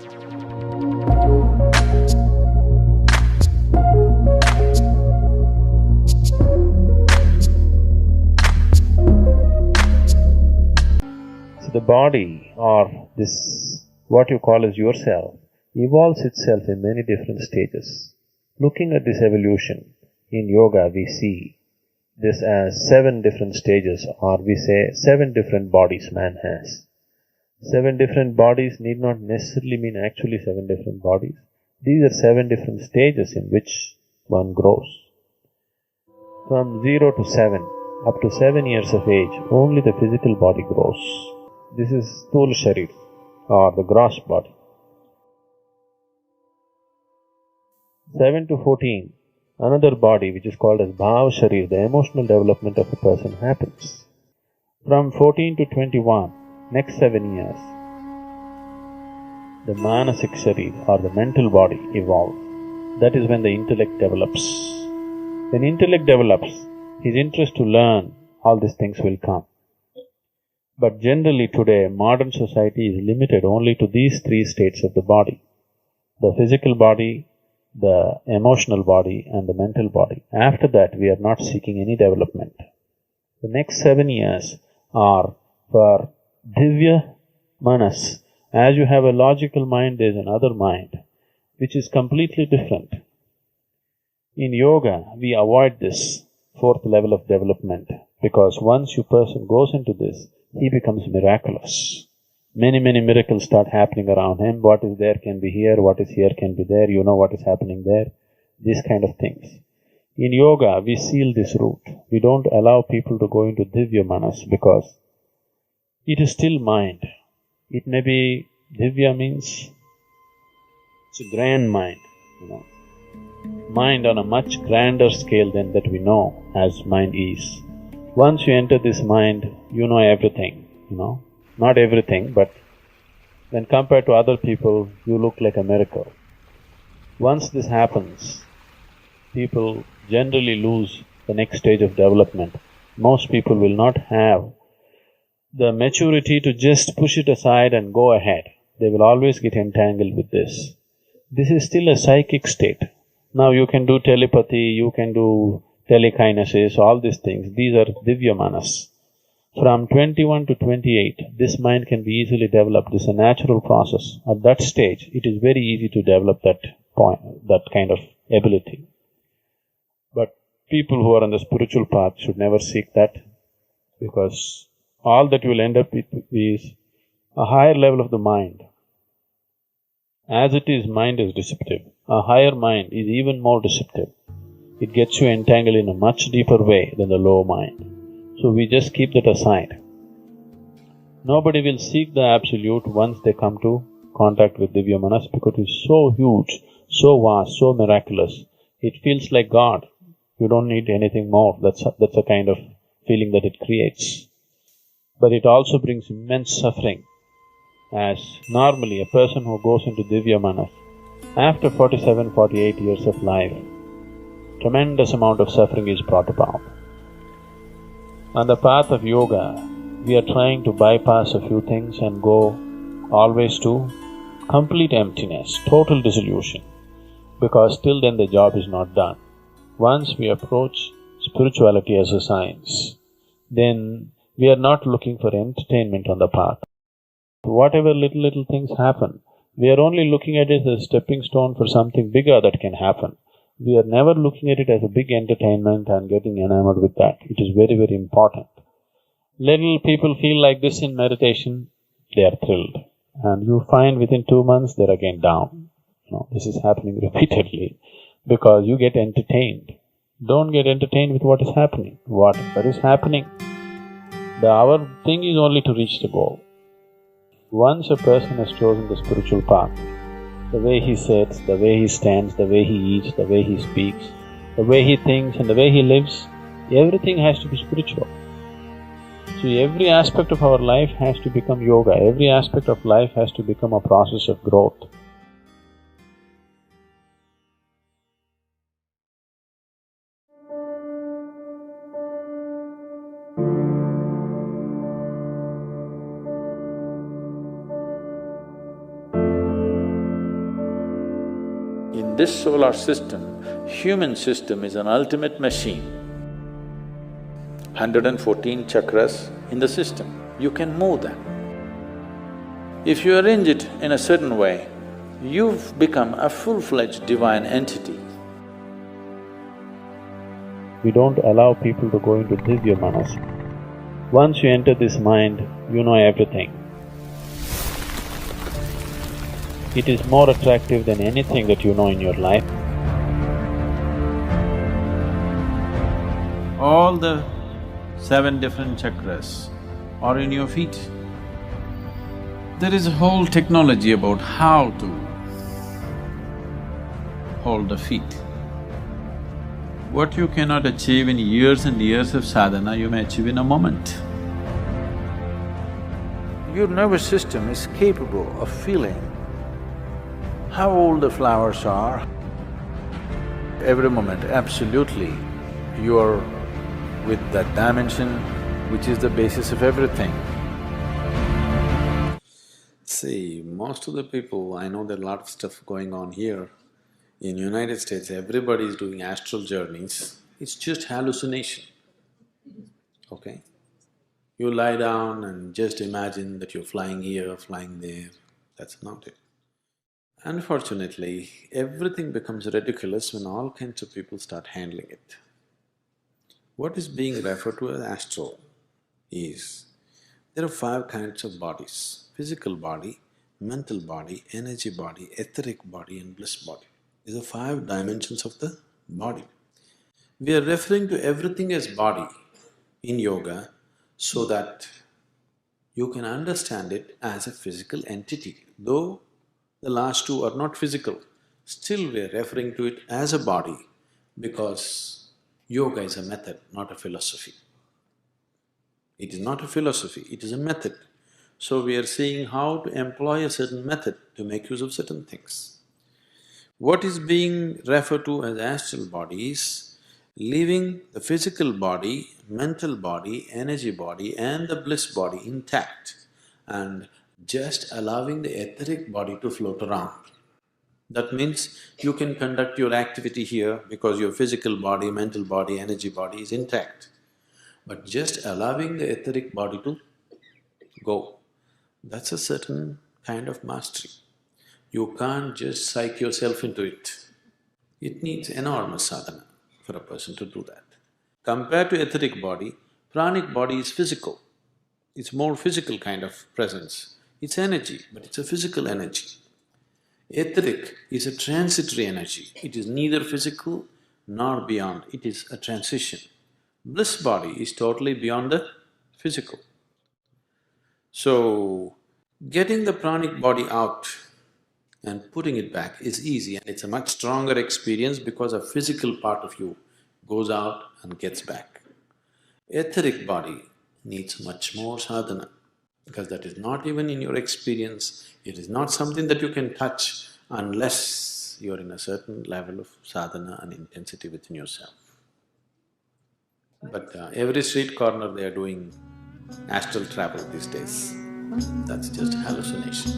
So the body, or this what you call as yourself, evolves itself in many different stages. Looking at this evolution, in yoga we see this as 7 different stages, or we say 7 different bodies man has. 7 different bodies need not necessarily mean actually 7 different bodies. These are 7 different stages in which one grows. From 0 to 7, up to 7 years of age, only the physical body grows. This is Sthula Sharir, or the gross body. 7 to 14, another body which is called as Bhava Sharir, the emotional development of a person happens. From 14 to 21, next 7 years, the Manasik Sharir, or the mental body, evolves. That is when the intellect develops. When intellect develops, his interest to learn, all these things will come. But generally today, modern society is limited only to these 3 states of the body: the physical body, the emotional body, and the mental body. After that, we are not seeking any development. The next 7 years are for Divya Manas. As you have a logical mind, there is another mind, which is completely different. In yoga, we avoid this 4th level of development, because once a person goes into this, he becomes miraculous. Many miracles start happening around him. What is there can be here, what is here can be there, you know what is happening there, these kind of things. In yoga, we seal this route. We don't allow people to go into Divya Manas because it is still mind. It may be, Divya means it's a grand mind, mind on a much grander scale than that we know as mind is. Once you enter this mind, you know everything, not everything, but when compared to other people, you look like a miracle. Once this happens, people generally lose the next stage of development. Most people will not have the maturity to just push it aside and go ahead. They will always get entangled with this. This is still a psychic state. Now you can do telepathy, you can do telekinesis, all these things. These are Divya Manas. From 21 to 28, this mind can be easily developed. This is a natural process. At that stage, it is very easy to develop that kind of ability. But people who are on the spiritual path should never seek that, because all that you will end up with is a higher level of the mind. As it is, mind is deceptive. A higher mind is even more deceptive. It gets you entangled in a much deeper way than the lower mind. So we just keep that aside. Nobody will seek the absolute once they come to contact with Divya Manas, because it is so huge, so vast, so miraculous. It feels like God. You don't need anything more. That's a kind of feeling that it creates. But it also brings immense suffering, as normally a person who goes into Divya Manas, after 47, 48 years of life, tremendous amount of suffering is brought about. On the path of yoga, we are trying to bypass a few things and go always to complete emptiness, total dissolution, because till then the job is not done. Once we approach spirituality as a science, then we are not looking for entertainment on the path. Whatever little things happen, we are only looking at it as a stepping stone for something bigger that can happen. We are never looking at it as a big entertainment and getting enamored with that. It is very important. Little people feel like this in meditation, they are thrilled. And you find within 2 months they're again down. This is happening repeatedly because you get entertained. Don't get entertained with what is happening. Whatever is happening, our thing is only to reach the goal. Once a person has chosen the spiritual path, the way he sits, the way he stands, the way he eats, the way he speaks, the way he thinks and the way he lives, everything has to be spiritual. So every aspect of our life has to become yoga, every aspect of life has to become a process of growth. this solar system, human system is an ultimate machine. 114 chakras in the system, you can move them. If you arrange it in a certain way, you've become a full-fledged divine entity. We don't allow people to go into Divya Manas. Once you enter this mind, you know everything. It is more attractive than anything that you know in your life. All the 7 different chakras are in your feet. There is a whole technology about how to hold the feet. What you cannot achieve in years and years of sadhana, you may achieve in a moment. Your nervous system is capable of feeling how old the flowers are. Every moment, absolutely, you are with that dimension which is the basis of everything. See, most of the people, I know there are a lot of stuff going on here. In United States, everybody is doing astral journeys. It's just hallucination, okay? You lie down and just imagine that you're flying here, flying there. That's not it. Unfortunately, everything becomes ridiculous when all kinds of people start handling it. What is being referred to as astral is, there are 5 kinds of bodies: physical body, mental body, energy body, etheric body and bliss body. These are 5 dimensions of the body. We are referring to everything as body in yoga so that you can understand it as a physical entity. Though the last 2 are not physical, still we are referring to it as a body because yoga is a method, not a philosophy. It is not a philosophy, it is a method. So we are seeing how to employ a certain method to make use of certain things. What is being referred to as astral body is leaving the physical body, mental body, energy body and the bliss body intact and just allowing the etheric body to float around. That means you can conduct your activity here because your physical body, mental body, energy body is intact. But just allowing the etheric body to go, that's a certain kind of mastery. You can't just psych yourself into it. It needs enormous sadhana for a person to do that. Compared to etheric body, pranic body is physical. It's more physical kind of presence. It's energy, but it's a physical energy. Etheric is a transitory energy. It is neither physical nor beyond, it is a transition. Bliss body is totally beyond the physical. So, getting the pranic body out and putting it back is easy and it's a much stronger experience because a physical part of you goes out and gets back. Etheric body needs much more sadhana because that is not even in your experience, it is not something that you can touch unless you're in a certain level of sadhana and intensity within yourself. But every street corner they are doing astral travel these days. That's just hallucination.